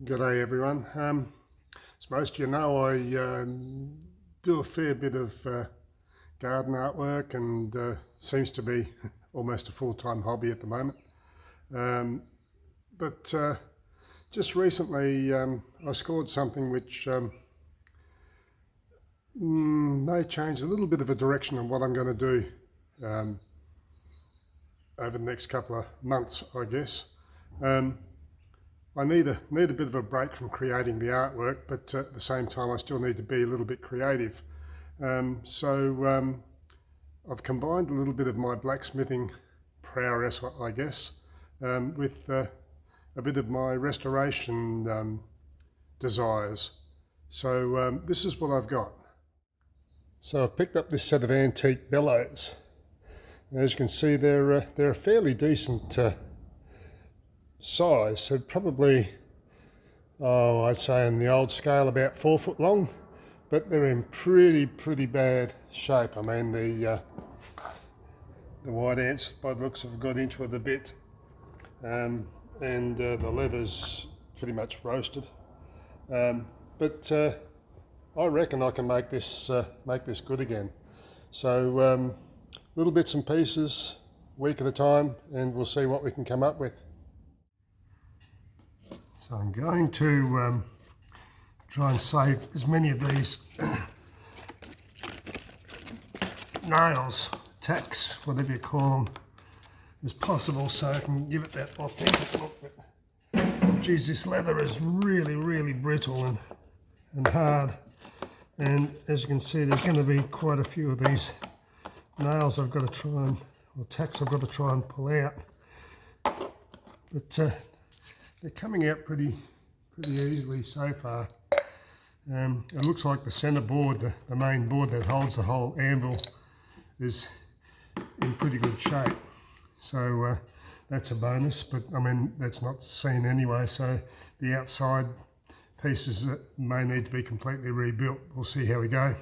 G'day everyone. As most of you know, I do a fair bit of garden artwork, and seems to be almost a full-time hobby at the moment. But just recently I scored something which may change a little bit of a direction of what I'm going to do over the next couple of months, I guess. I need a bit of a break from creating the artwork, but at the same time I still need to be a little bit creative. So I've combined a little bit of my blacksmithing prowess, I guess, with a bit of my restoration desires. So this is what I've got. So I've picked up this set of antique bellows. As you can see, they're a fairly decent size, so probably, I'd say in the old scale about 4 foot long, but they're in pretty bad shape. I mean, the white ants by the looks have got into it a bit, and the leather's pretty much roasted, but I reckon I can make this good again. So little bits and pieces, week at a time, and we'll see what we can come up with. So I'm going to try and save as many of these nails, tacks, whatever you call them, as possible, so I can give it that authentic look. But geez, this leather is really brittle and hard, and as you can see, there's going to be quite a few of these nails I've got to try and, or tacks I've got to try and pull out. But they're coming out pretty easily so far. It looks like the centre board, the main board that holds the whole anvil, is in pretty good shape. So that's a bonus, but I mean, that's not seen anyway, so the outside pieces that may need to be completely rebuilt. We'll see how we go.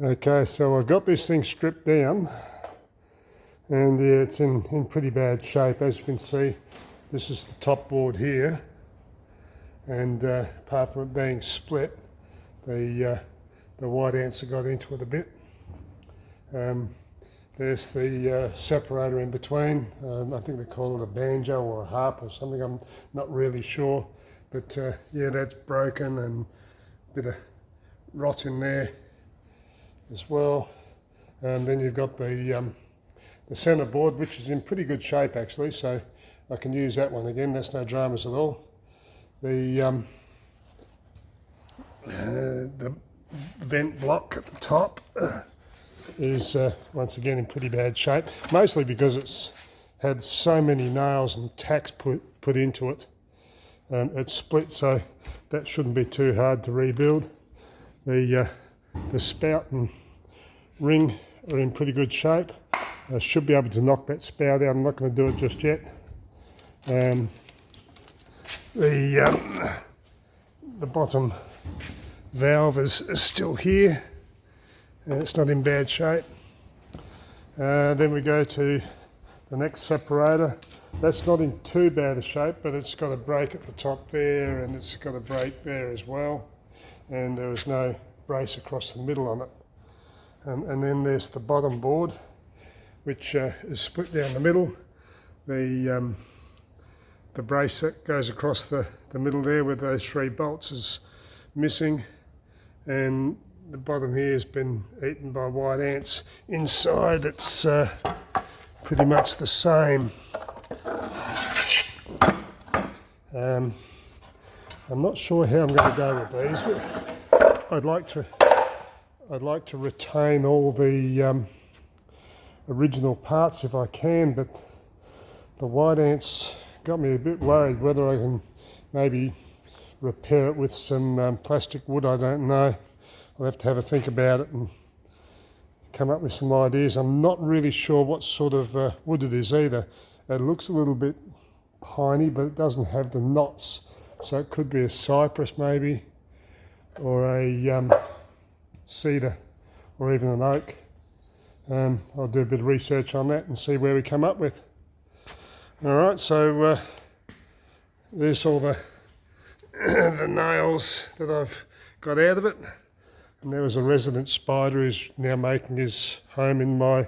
Okay, so I've got this thing stripped down, and yeah, it's in pretty bad shape. As you can see, this is the top board here, and apart from it being split, the white ants have got into it a bit. There's the separator in between. I think they call it a banjo or a harp or something, I'm not really sure, but yeah, that's broken and a bit of rot in there as well. And then you've got the centre board, which is in pretty good shape actually, so I can use that one again. That's no dramas at all. The vent block at the top is once again in pretty bad shape, mostly because it's had so many nails and tacks put into it. It's split, so that shouldn't be too hard to rebuild. The spout and ring are in pretty good shape. I should be able to knock that spout out. I'm not going to do it just yet. The bottom valve is still here. It's not in bad shape. Then we go to the next separator. That's not in too bad a shape, but it's got a break at the top there, and it's got a break there as well. And there was no brace across the middle on it. And then there's the bottom board, which is split down the middle. The brace that goes across the middle there with those 3 bolts is missing, and the bottom here has been eaten by white ants. Inside it's pretty much the same. I'm not sure how I'm going to go with these, but I'd like to retain all the original parts if I can, but the white ants got me a bit worried whether I can maybe repair it with some plastic wood. I don't know. I'll have to have a think about it and come up with some ideas. I'm not really sure what sort of wood it is either. It looks a little bit piney, but it doesn't have the knots, so it could be a cypress maybe, or a cedar, or even an oak. I'll do a bit of research on that and see where we come up with. Alright, so there's all the the nails that I've got out of it, and there was a resident spider who's now making his home in my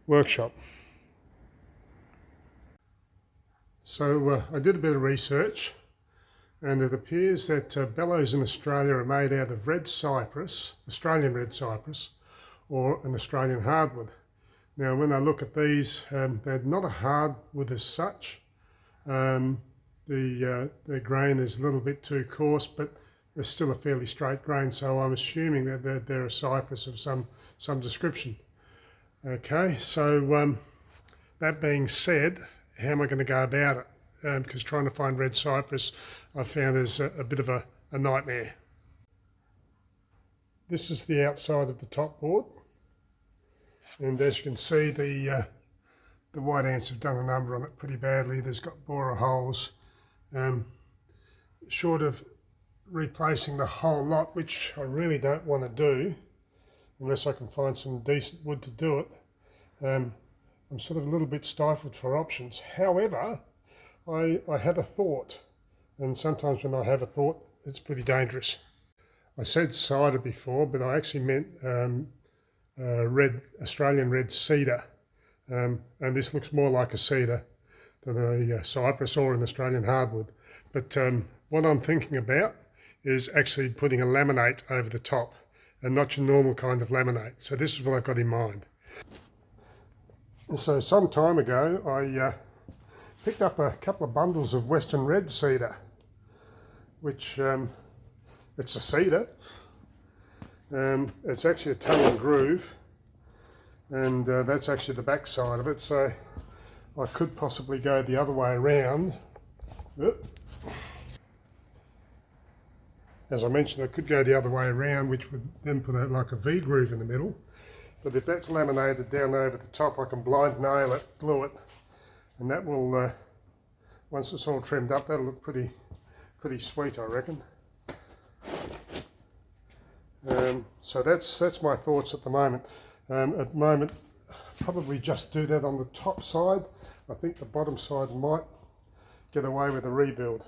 workshop. So I did a bit of research, and it appears that bellows in Australia are made out of red cypress, Australian red cypress, or an Australian hardwood. Now when I look at these, they're not a hardwood as such. The grain is a little bit too coarse, but it's still a fairly straight grain, so I'm assuming that they're a cypress of some description. Okay, so that being said, how am I going to go about it? Because trying to find red cypress I found is a bit of a nightmare. This is the outside of the top board, and as you can see, the white ants have done a number on it pretty badly. There's got borer holes. Short of replacing the whole lot, which I really don't want to do unless I can find some decent wood to do it, I'm sort of a little bit stifled for options. However, I had a thought, and sometimes when I have a thought, it's pretty dangerous. I said cider before, but I actually meant Australian red cedar, and this looks more like a cedar than a cypress or an Australian hardwood. But what I'm thinking about is actually putting a laminate over the top, and not your normal kind of laminate. So this is what I've got in mind. So some time ago I picked up a couple of bundles of Western red cedar, which it's a cedar. It's actually a tongue and groove, and that's actually the back side of it, so I could possibly go the other way around. As I mentioned, I could go the other way around, which would then put like a V groove in the middle. But if that's laminated down over the top, I can blind nail it, glue it, and that will, once it's all trimmed up, that'll look pretty sweet, I reckon. So that's my thoughts at the moment. At the moment, probably just do that on the top side. I think the bottom side might get away with a rebuild.